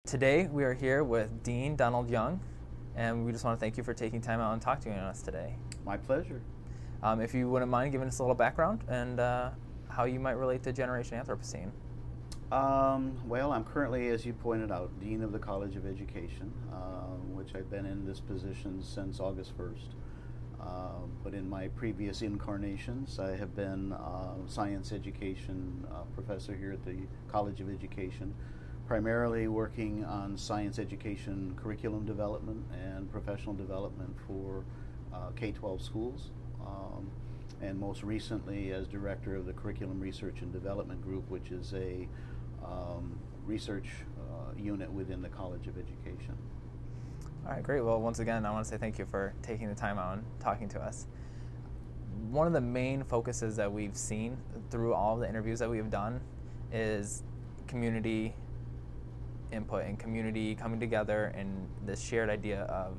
Today we are here with Dean Donald Young, and we just want to thank you for taking time out and talking to us today. My pleasure. If you wouldn't mind giving us a little background and how you might relate to Generation Anthropocene. Well, I'm currently, as you pointed out, Dean of the College of Education, which I've been in this position since August 1st. But in my previous incarnations, I have been science education professor here at the College of Education, primarily working on science education curriculum development and professional development for K-12 schools. And most recently as director of the Curriculum Research and Development Group, which is a research unit within the College of Education. All right, great. Well, once again, I want to say thank you for taking the time out and talking to us. One of the main focuses that we've seen through all the interviews that we've done is community input and community coming together and this shared idea of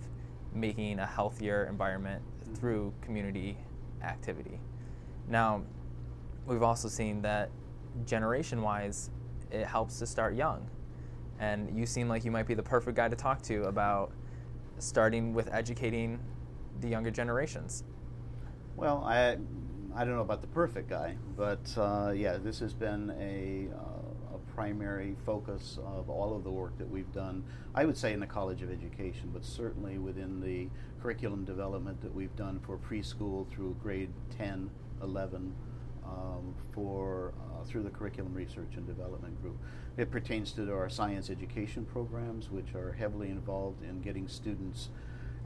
making a healthier environment through community activity. Now, we've also seen that generation-wise, it helps to start young. And you seem like you might be the perfect guy to talk to about starting with educating the younger generations. Well, I don't know about the perfect guy, but yeah, this has been a primary focus of all of the work that we've done, I would say in the College of Education, but certainly within the curriculum development that we've done for preschool through grade 10, 11, through the Curriculum Research and Development Group. It pertains to our science education programs, which are heavily involved in getting students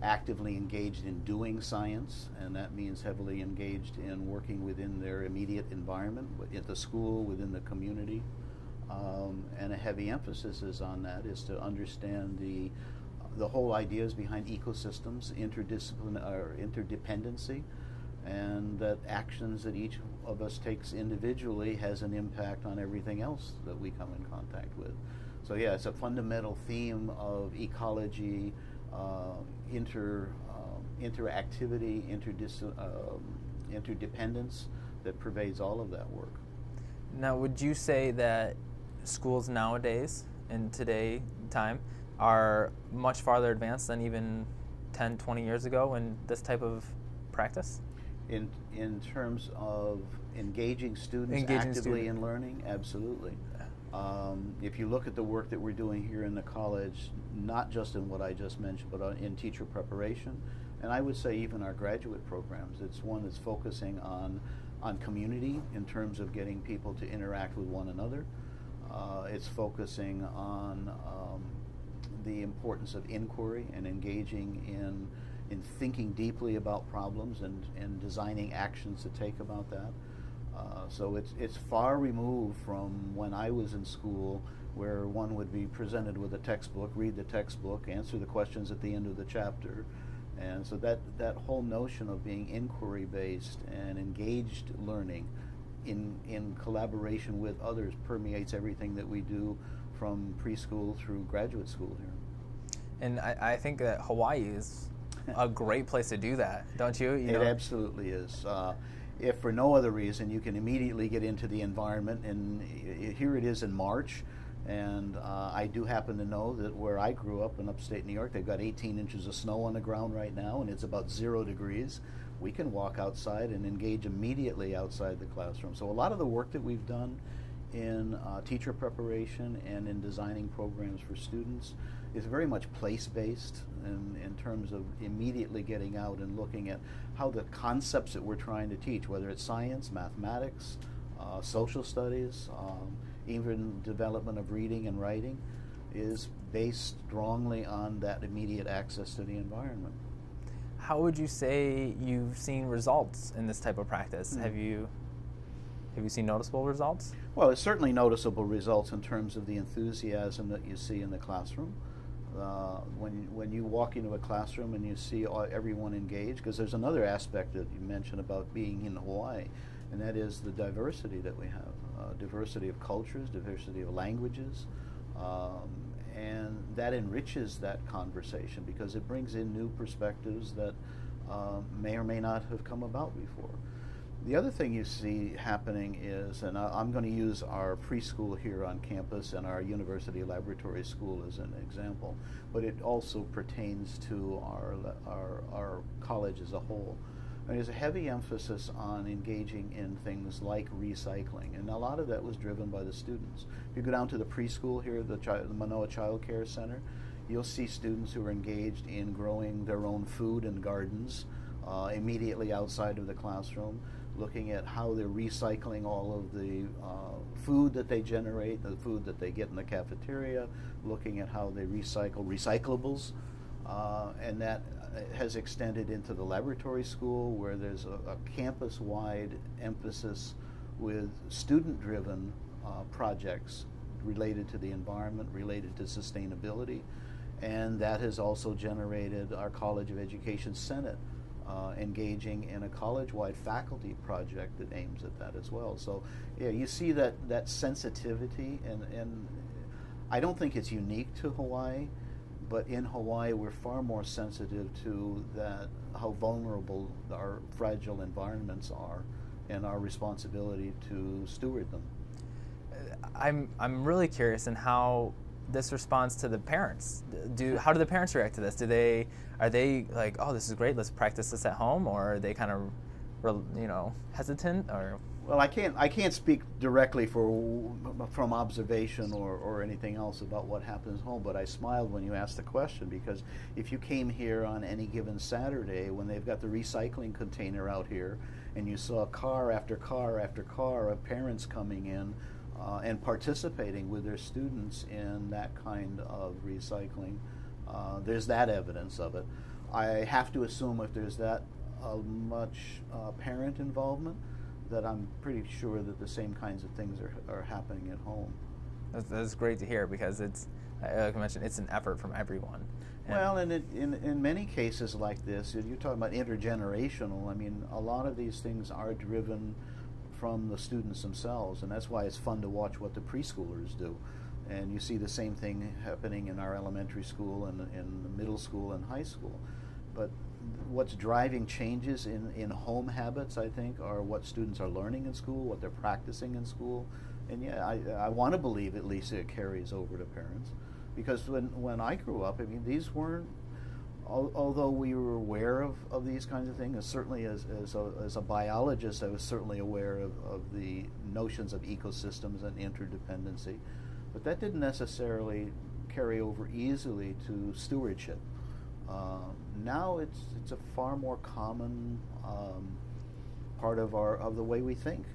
actively engaged in doing science, and that means heavily engaged in working within their immediate environment, at the school, within the community. And a heavy emphasis is on that, is to understand the whole ideas behind ecosystems, interdependency, and that actions that each of us takes individually has an impact on everything else that we come in contact with. So yeah, it's a fundamental theme of ecology, interactivity, interdependence that pervades all of that work. Now, would you say that schools nowadays, in today's time, are much farther advanced than even 10, 20 years ago in this type of practice? In terms of engaging students actively in learning, absolutely. If you look at the work that we're doing here in the college, not just in what I just mentioned, but in teacher preparation, and I would say even our graduate programs, it's one that's focusing on community in terms of getting people to interact with one another. It's focusing on the importance of inquiry and engaging in thinking deeply about problems and designing actions to take about that. So it's far removed from when I was in school, where one would be presented with a textbook, read the textbook, answer the questions at the end of the chapter. And so that whole notion of being inquiry-based and engaged learning in collaboration with others permeates everything that we do from preschool through graduate school here. And I think that Hawaii is a great place to do that, don't you? It absolutely is. If for no other reason, you can immediately get into the environment, and here it is in March, and I do happen to know that where I grew up in upstate New York, they've got 18 inches of snow on the ground right now, and it's about 0 degrees. We can walk outside and engage immediately outside the classroom. So a lot of the work that we've done in teacher preparation and in designing programs for students is very much place-based in terms of immediately getting out and looking at how the concepts that we're trying to teach, whether it's science, mathematics, social studies, even development of reading and writing, is based strongly on that immediate access to the environment. How would you say you've seen results in this type of practice? Have you seen noticeable results? Well, it's certainly noticeable results in terms of the enthusiasm that you see in the classroom. When you walk into a classroom and you see everyone engaged, because there's another aspect that you mentioned about being in Hawaii, and that is the diversity that we have, diversity of cultures, diversity of languages, and that enriches that conversation because it brings in new perspectives that may or may not have come about before. The other thing you see happening is, and I'm going to use our preschool here on campus and our university laboratory school as an example, but it also pertains to our college as a whole. And there's a heavy emphasis on engaging in things like recycling, and a lot of that was driven by the students. If you go down to the preschool here, the Manoa Child Care Center, you'll see students who are engaged in growing their own food in gardens immediately outside of the classroom, looking at how they're recycling all of the food that they generate, the food that they get in the cafeteria, looking at how they recycle recyclables, and that has extended into the laboratory school, where there's a campus-wide emphasis with student-driven projects related to the environment, related to sustainability, and that has also generated our College of Education Senate engaging in a college-wide faculty project that aims at that as well. So yeah, you see that sensitivity, and I don't think it's unique to Hawaii, but in Hawaii we're far more sensitive to that, how vulnerable our fragile environments are, and our responsibility to steward them. I'm really curious in how this responds to the parents. How do the parents react to this? Are they like, oh, this is great, let's practice this at home, or are they kind of, hesitant? Or well, I can't speak directly from observation or anything else about what happens at home, but I smiled when you asked the question, because if you came here on any given Saturday when they've got the recycling container out here, and you saw car after car after car of parents coming in and participating with their students in that kind of recycling, there's that evidence of it. I have to assume if there's that much parent involvement, that I'm pretty sure that the same kinds of things are happening at home. That's great to hear, because it's, like I mentioned, it's an effort from everyone. Well, and in many cases like this, you're talking about intergenerational. I mean, a lot of these things are driven from the students themselves, and that's why it's fun to watch what the preschoolers do. And you see the same thing happening in our elementary school and in the middle school and high school. But what's driving changes in home habits, I think, are what students are learning in school, what they're practicing in school. And yeah, I want to believe at least it carries over to parents. Because when I grew up, I mean, these weren't, although we were aware of these kinds of things, certainly as a biologist, I was certainly aware of the notions of ecosystems and interdependency. But that didn't necessarily carry over easily to stewardship. Now it's a far more common part of the way we think.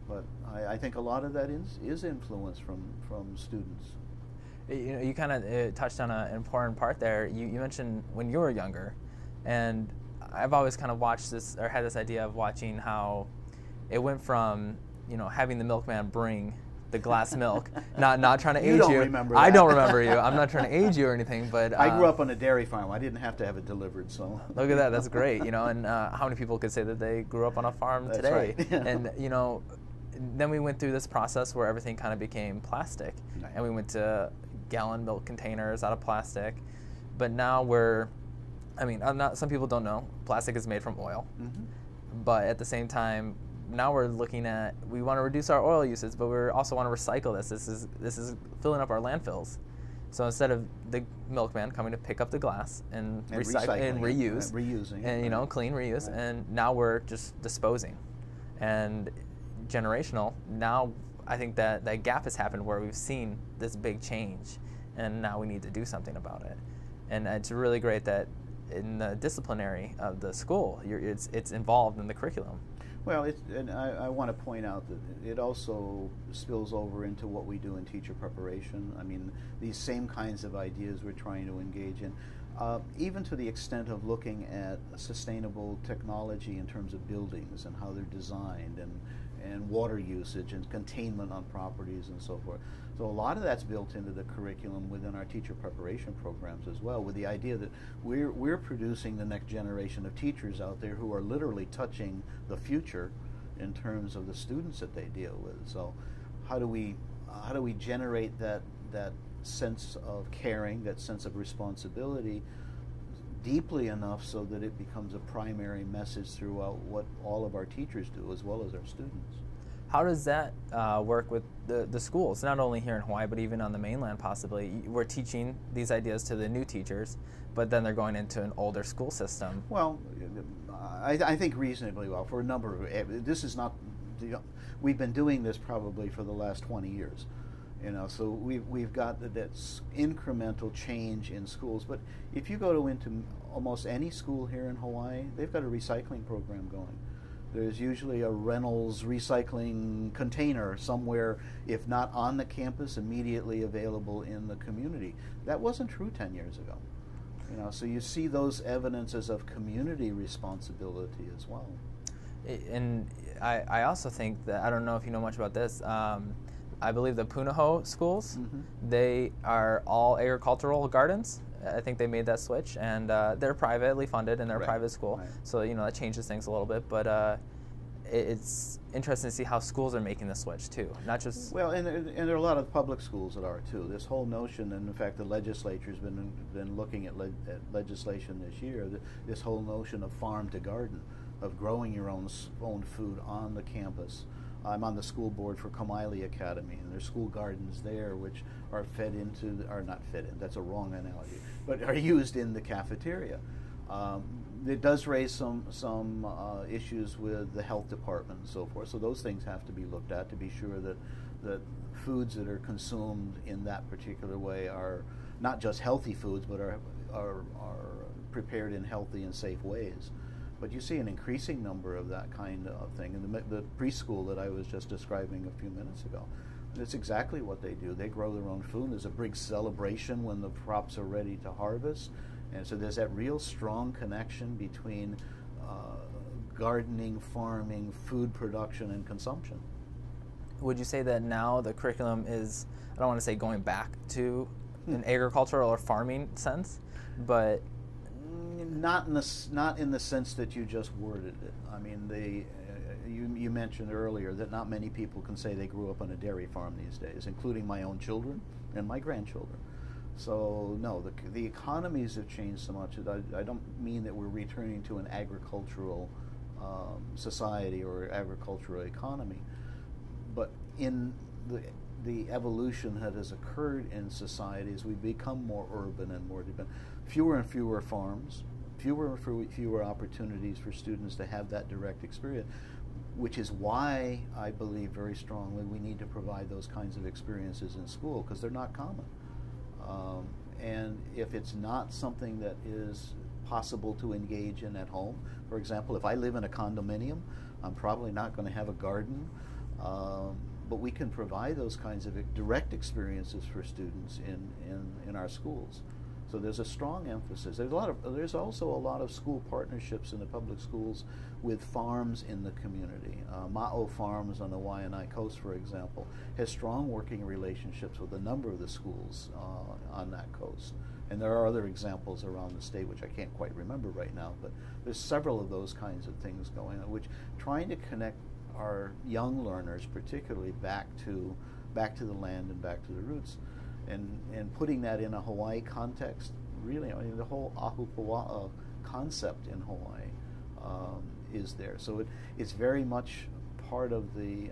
But I think a lot of that is influence from students. You kind of touched on an important part there. You mentioned when you were younger, and I've always kind of watched this, or had this idea of watching how it went from having the milkman bring the glass milk, not trying to age you. Don't remember that. I don't remember you. I'm not trying to age you or anything, but I grew up on a dairy farm. I didn't have to have it delivered, so look at that. That's great. And how many people could say that they grew up on a farm That's today? Right. And then we went through this process where everything kind of became plastic, right. And we went to gallon milk containers out of plastic, but now some people don't know, plastic is made from oil, but at the same time, now we're looking at, we want to reduce our oil usage, but we also want to recycle this. This is filling up our landfills. So instead of the milkman coming to pick up the glass and recycle and reuse, reusing, and clean reuse, right. And now we're just disposing. And generational, now I think that gap has happened where we've seen this big change, and now we need to do something about it. And it's really great that in the disciplinary of the school, it's involved in the curriculum. Well, and I want to point out that it also spills over into what we do in teacher preparation. I mean, these same kinds of ideas we're trying to engage in, even to the extent of looking at sustainable technology in terms of buildings and how they're designed, and water usage and containment on properties and so forth. So a lot of that's built into the curriculum within our teacher preparation programs as well, with the idea that we're producing the next generation of teachers out there who are literally touching the future in terms of the students that they deal with. So how do we generate that sense of caring, that sense of responsibility, deeply enough so that it becomes a primary message throughout what all of our teachers do as well as our students. How does that work with the schools, not only here in Hawaii, but even on the mainland possibly? We're teaching these ideas to the new teachers, but then they're going into an older school system. Well, I think reasonably well for a number of, this is not, we've been doing this probably for the last 20 years. So we've got that incremental change in schools. But if you go into almost any school here in Hawaii, they've got a recycling program going. There's usually a Reynolds recycling container somewhere, if not on the campus, immediately available in the community. That wasn't true 10 years ago. So you see those evidences of community responsibility as well. And I also think that, I don't know if you know much about this, I believe the Punahou schools, they are all agricultural gardens. I think they made that switch, and they're privately funded and they're a private school. So, that changes things a little bit, but it's interesting to see how schools are making the switch too, not just... Well, and there are a lot of public schools that are too. This whole notion, and in fact the legislature's been looking at legislation this year, this whole notion of farm to garden, of growing your own food on the campus. I'm on the school board for Kamaile Academy, and there's school gardens there which are fed into, are not fed in, that's a wrong analogy, but are used in the cafeteria. It does raise some issues with the health department and so forth, so those things have to be looked at to be sure that foods that are consumed in that particular way are not just healthy foods, but are prepared in healthy and safe ways. But you see an increasing number of that kind of thing. In the preschool that I was just describing a few minutes ago, that's exactly what they do. They grow their own food. There's a big celebration when the crops are ready to harvest. And so there's that real strong connection between gardening, farming, food production, and consumption. Would you say that now the curriculum is, I don't want to say going back to an agricultural or farming sense, but... Not in the sense that you just worded it. I mean, you mentioned earlier that not many people can say they grew up on a dairy farm these days, including my own children and my grandchildren. So no, the economies have changed so much that I don't mean that we're returning to an agricultural society or agricultural economy, but in the evolution that has occurred in societies, we become more urban and more dependent. Fewer and fewer farms, fewer and fewer opportunities for students to have that direct experience, which is why I believe very strongly we need to provide those kinds of experiences in school, because they're not common. And if it's not something that is possible to engage in at home, for example, if I live in a condominium, I'm probably not going to have a garden, but we can provide those kinds of direct experiences for students in our schools. So there's a strong emphasis. There's also a lot of school partnerships in the public schools with farms in the community. Ma'o Farms on the Waianae Coast, for example, has strong working relationships with a number of the schools on that coast. And there are other examples around the state which I can't quite remember right now, but there's several of those kinds of things going on, which trying to connect our young learners particularly back to the land and back to the roots. And putting that in a Hawaii context, really, I mean, the whole ahupua'a concept in Hawaii is there. So it's very much part of the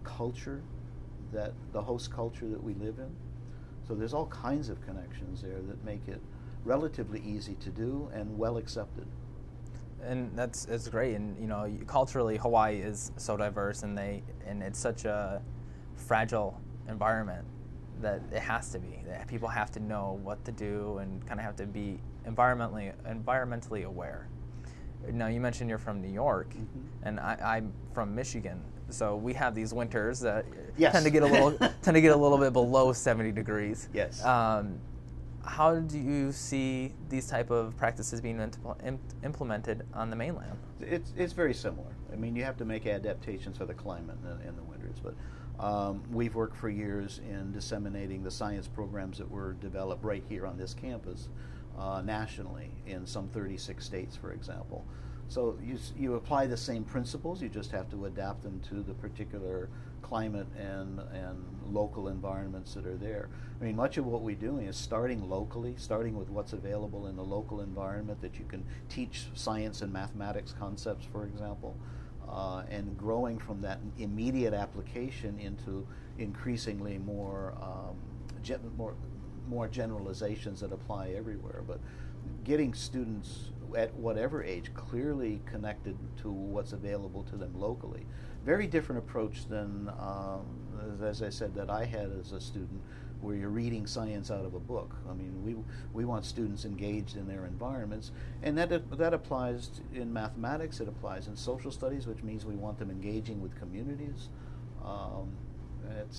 culture, that the host culture that we live in. So there's all kinds of connections there that make it relatively easy to do and well accepted. And it's great. And culturally, Hawaii is so diverse, and it's such a fragile environment that it has to be. That people have to know what to do and kind of have to be environmentally aware. Now, you mentioned you're from New York, and I'm from Michigan, so we have these winters that tend to get a little bit below 70 degrees. Yes. How do you see these type of practices being implemented on the mainland? It's very similar. I mean, you have to make adaptations for the climate in the winters, but we've worked for years in disseminating the science programs that were developed right here on this campus nationally in some 36 states, for example. So you apply the same principles, you just have to adapt them to the particular climate and local environments that are there. I mean, much of what we're doing is starting locally, starting with what's available in the local environment that you can teach science and mathematics concepts, for example, and growing from that immediate application into increasingly more generalizations that apply everywhere. But getting students at whatever age clearly connected to what's available to them locally. Very different approach than, as I said, that I had as a student, where you're reading science out of a book. I mean, we want students engaged in their environments, and that applies in mathematics, it applies in social studies, which means we want them engaging with communities.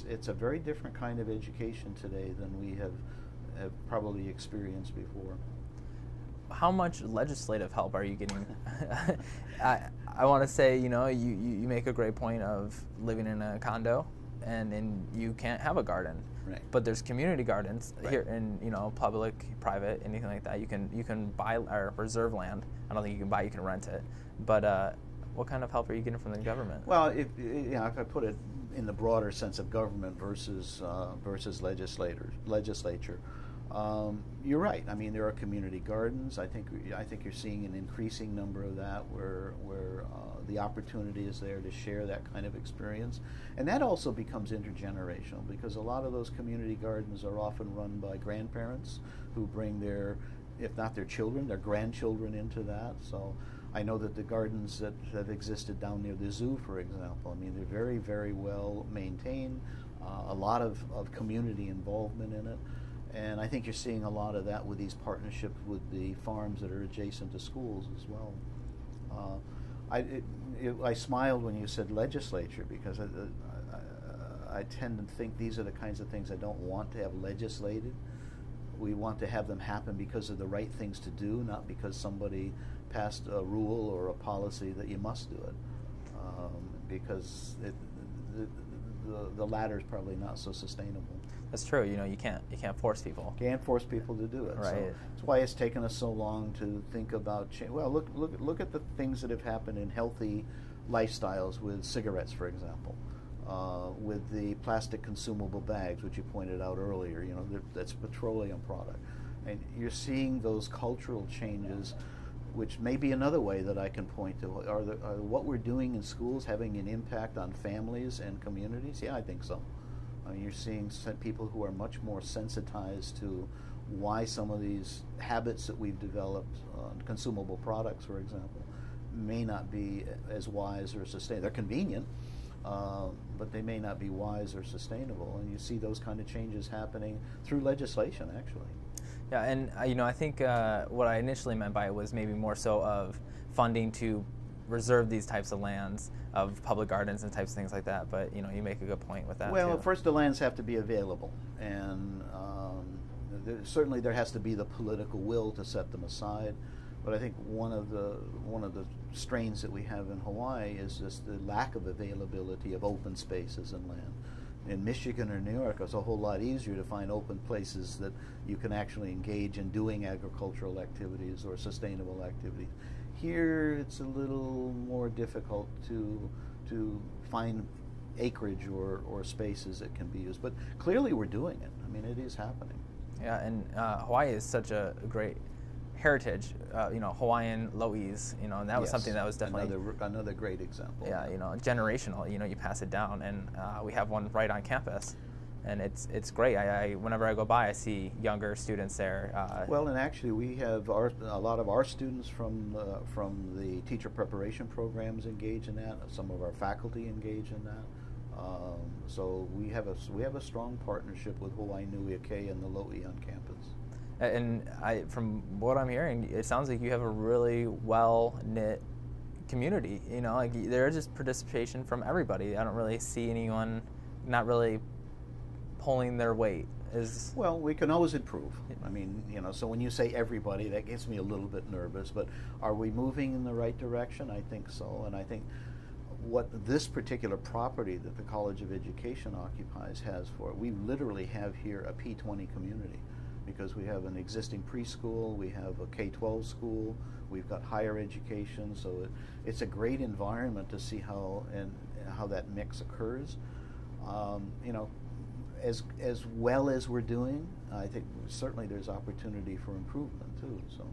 It's a very different kind of education today than we have probably experienced before. How much legislative help are you getting? I want to say, you know, you make a great point of living in a condo, and you can't have a garden. Right. But there's community gardens Right. here in, you know, public, private, anything like that. You can buy or reserve land. I don't think you can buy. You can rent it. But what kind of help are you getting from the government? Well, if I put it in the broader sense of government versus legislature. You're right. I mean, there are community gardens. I think you're seeing an increasing number of that, where the opportunity is there to share that kind of experience, and that also becomes intergenerational, because a lot of those community gardens are often run by grandparents who bring their, if not their children, their grandchildren into that. So I know that the gardens that have existed down near the zoo, for example, I mean, they're very, very well maintained. A lot of community involvement in it. And I think you're seeing a lot of that with these partnerships with the farms that are adjacent to schools as well. I smiled when you said legislature, because I tend to think these are the kinds of things I don't want to have legislated. We want to have them happen because of the right things to do, not because somebody passed a rule or a policy that you must do it. Because the latter is probably not so sustainable. That's true. You know, you can't force people. Can't force people to do it. Right. So that's why it's taken us so long to think about change. Well, look at the things that have happened in healthy lifestyles with cigarettes, for example, with the plastic consumable bags, which you pointed out earlier. You know, that's a petroleum product, and you're seeing those cultural changes, which may be another way that I can point to. Are what we're doing in schools having an impact on families and communities? Yeah, I think so. I mean, you're seeing people who are much more sensitized to why some of these habits that we've developed, consumable products, for example, may not be as wise or sustainable. They're convenient, but they may not be wise or sustainable. And you see those kind of changes happening through legislation, actually. Yeah, and you know, I think what I initially meant by it was maybe more so of funding to reserve these types of lands, of public gardens and types of things like that. But you know, you make a good point with that. Well, too. First the lands have to be available, and certainly there has to be the political will to set them aside. But I think one of the strains that we have in Hawaii is just the lack of availability of open spaces and land. In Michigan or New York, it's a whole lot easier to find open places that you can actually engage in doing agricultural activities or sustainable activities. Here, it's a little more difficult to find acreage or spaces that can be used. But clearly, we're doing it. I mean, it is happening. Yeah, and Hawaii is such a great heritage. You know, Hawaiian lo'is. You know, and that was something that was definitely another great example. Yeah, you know, generational. You know, you pass it down, and we have one right on campus. And it's great. Whenever I go by, I see younger students there. Well, and actually, we have a lot of our students from the teacher preparation programs engage in that. Some of our faculty engage in that. So we have a strong partnership with Hawaii Nui Ake and the Lo'i on campus. And from what I'm hearing, it sounds like you have a really well knit community. You know, like there is just participation from everybody. I don't really see anyone not really pulling their weight. Well, we can always improve. I mean, you know, so when you say everybody, that gets me a little bit nervous, but are we moving in the right direction? I think so, and I think what this particular property that the College of Education occupies has for it, we literally have here a P20 community, because we have an existing preschool, we have a K-12 school, we've got higher education, so it's a great environment to see how that mix occurs. You know, as well as we're doing, I think certainly there's opportunity for improvement too. So,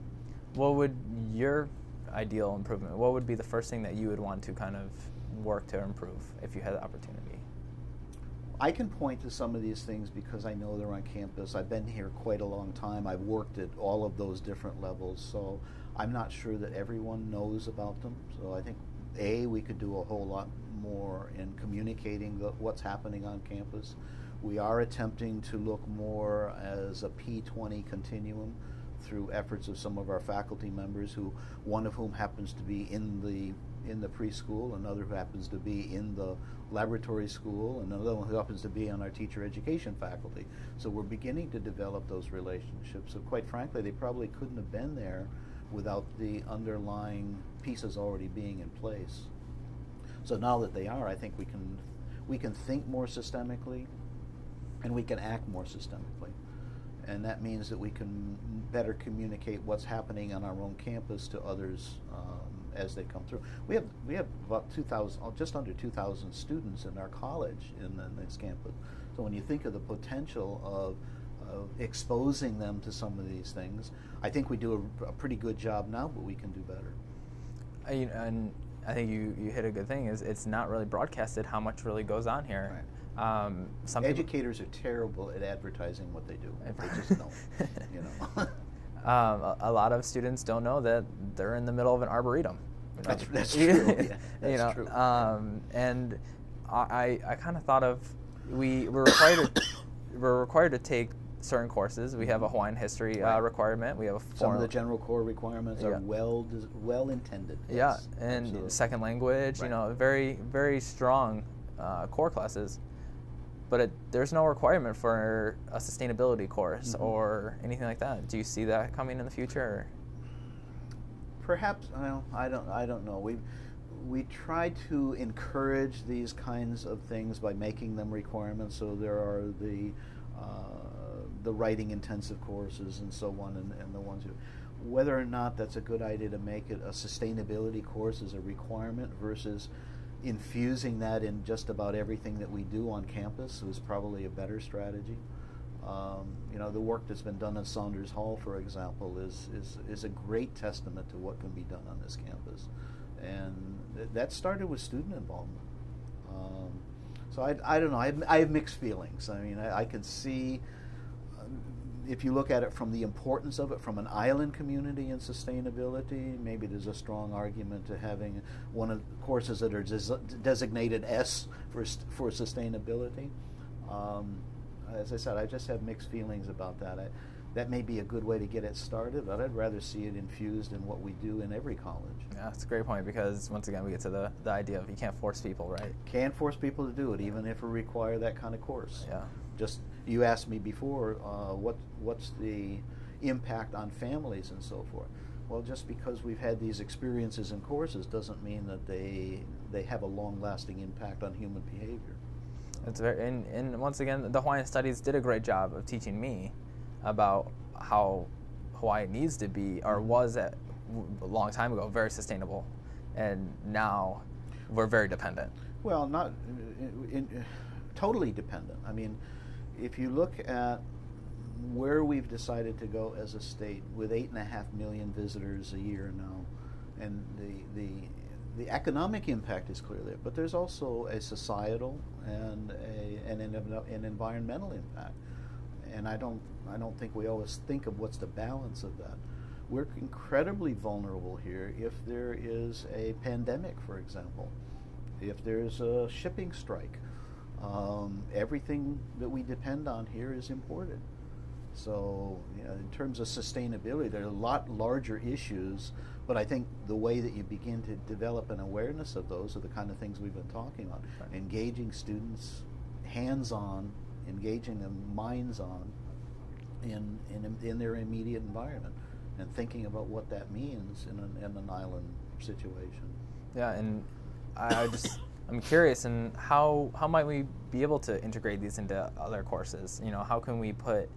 what would your ideal improvement? What would be the first thing that you would want to kind of work to improve if you had the opportunity? I can point to some of these things because I know they're on campus. I've been here quite a long time. I've worked at all of those different levels, so I'm not sure that everyone knows about them. So I think, we could do a whole lot more in communicating what's happening on campus. We are attempting to look more as a P20 continuum through efforts of some of our faculty members, one of whom happens to be in the preschool, another who happens to be in the laboratory school, and another one who happens to be on our teacher education faculty. So we're beginning to develop those relationships. So quite frankly, they probably couldn't have been there without the underlying pieces already being in place. So now that they are, I think we can think more systemically, and we can act more systemically. And that means that we can better communicate what's happening on our own campus to others as they come through. We have about 2,000, just under 2,000 students in our college in this campus. So when you think of the potential of exposing them to some of these things, I think we do a pretty good job now, but we can do better. And I think you hit a good thing. Is it's not really broadcasted how much really goes on here. Right. Some educators are terrible at advertising what they do. They just don't. You know. A lot of students don't know that they're in the middle of an arboretum. You know? That's true. Yeah, that's true. And I kind of thought of we're required to take certain courses. We have a Hawaiian history requirement. We have some of the general core requirements are well intended. Yeah, and absolutely. Second language. Right. You know, very very strong core classes. But there's no requirement for a sustainability course or anything like that. Do you see that coming in the future? Or? Perhaps. Well, I don't know. We try to encourage these kinds of things by making them requirements. So there are the writing intensive courses and so on, and the ones who. Whether or not that's a good idea to make it a sustainability course as a requirement versus infusing that in just about everything that we do on campus is probably a better strategy. You know, the work that's been done at Saunders Hall, for example, is a great testament to what can be done on this campus, and that started with student involvement. So I don't know. I have mixed feelings. I mean, I can see. If you look at it from the importance of it from an island community and sustainability, maybe there's a strong argument to having one of the courses that are designated S for sustainability. As I said, I just have mixed feelings about that. That may be a good way to get it started, but I'd rather see it infused in what we do in every college. Yeah, that's a great point because, once again, we get to the idea of you can't force people, right? Can't force people to do it, even if we require that kind of course. Yeah. Just, you asked me before, what's the impact on families and so forth. Well, just because we've had these experiences in courses doesn't mean that they have a long-lasting impact on human behavior. It's very, and once again, the Hawaiian Studies did a great job of teaching me about how Hawaii needs to be, or was a long time ago, very sustainable, and now we're very dependent. Well, not totally dependent. I mean, if you look at where we've decided to go as a state with 8.5 million visitors a year now, and the economic impact is clear there, but there's also a societal and an environmental impact. And I don't think we always think of what's the balance of that. We're incredibly vulnerable here if there is a pandemic, for example, if there's a shipping strike. Everything that we depend on here is imported. So, you know, in terms of sustainability, there are a lot larger issues, but I think the way that you begin to develop an awareness of those are the kind of things we've been talking about. Right. Engaging students hands-on, engaging them minds-on in their immediate environment, and thinking about what that means in an island situation. Yeah, and I'm curious, and how might we be able to integrate these into other courses? You know, how can we put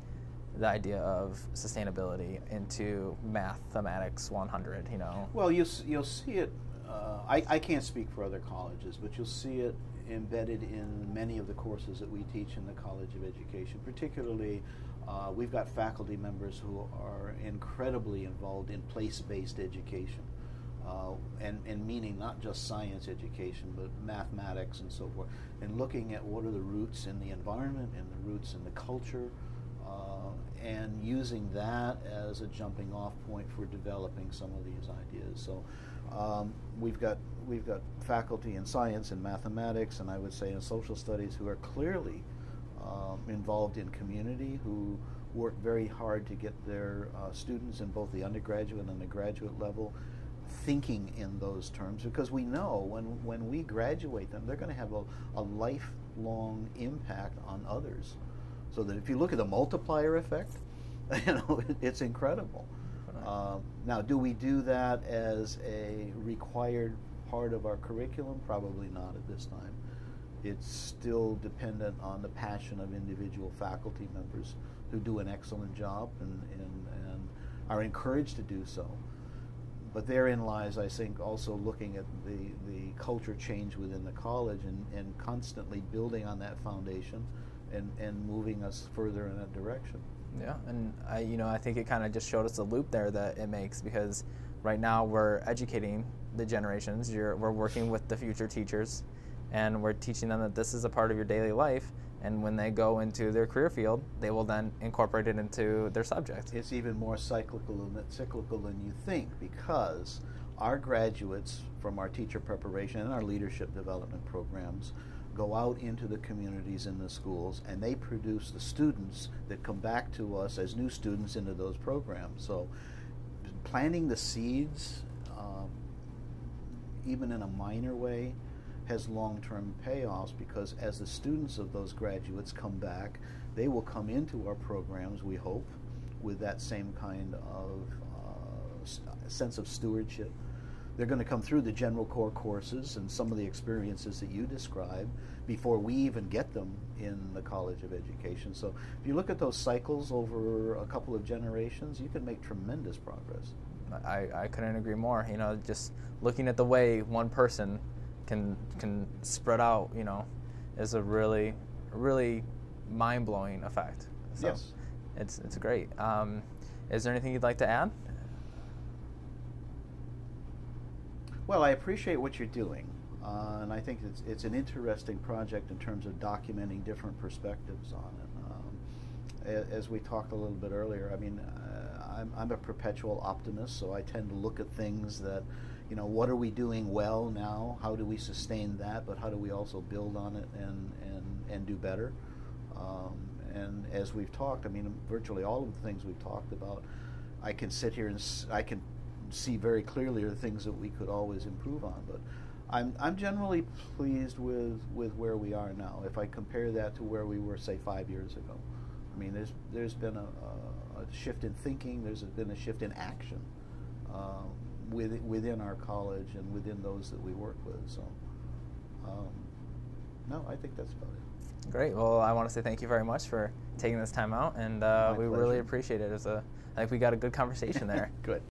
the idea of sustainability into mathematics 100, you know? Well, you'll see it, I can't speak for other colleges, but you'll see it embedded in many of the courses that we teach in the College of Education. Particularly, we've got faculty members who are incredibly involved in place-based education, and meaning not just science education, but mathematics and so forth, and looking at what are the roots in the environment and the roots in the culture, and using that as a jumping off point for developing some of these ideas. So we've got faculty in science and mathematics, and I would say in social studies, who are clearly involved in community, who work very hard to get their students in both the undergraduate and the graduate level thinking in those terms, because we know when we graduate them, they're going to have a lifelong impact on others. So that if you look at the multiplier effect, you know, it's incredible. Now, do we do that as a required part of our curriculum? Probably not at this time. It's still dependent on the passion of individual faculty members who do an excellent job and are encouraged to do so. But therein lies, I think, also looking at the culture change within the college and constantly building on that foundation and moving us further in that direction. Yeah, and I think it kind of just showed us the loop there that it makes, because right now we're educating the generations. We're working with the future teachers, and we're teaching them that this is a part of your daily life, and when they go into their career field, they will then incorporate it into their subject. It's even more cyclical than you think, because our graduates from our teacher preparation and our leadership development programs go out into the communities in the schools, and they produce the students that come back to us as new students into those programs. So planting the seeds, even in a minor way, has long-term payoffs, because as the students of those graduates come back, they will come into our programs, we hope, with that same kind of sense of stewardship. They're going to come through the general core courses and some of the experiences that you described before we even get them in the College of Education. So if you look at those cycles over a couple of generations, you can make tremendous progress. I couldn't agree more. You know, just looking at the way one person can spread out, you know, is a really mind-blowing effect. So yes. It's great. Is there anything you'd like to add? Well, I appreciate what you're doing, and I think it's an interesting project in terms of documenting different perspectives on it. As we talked a little bit earlier, I mean, I'm a perpetual optimist, so I tend to look at things that, you know, what are we doing well now? How do we sustain that? But how do we also build on it and do better? And as we've talked, I mean, virtually all of the things we've talked about, I can sit here and I can see very clearly the things that we could always improve on. But I'm generally pleased with where we are now. If I compare that to where we were, say, 5 years ago, I mean, there's been a shift in thinking. There's been a shift in action within our college and within those that we work with. So, no, I think that's about it. Great. Well, I want to say thank you very much for taking this time out, and we really appreciate it. I think we got a good conversation there. Good.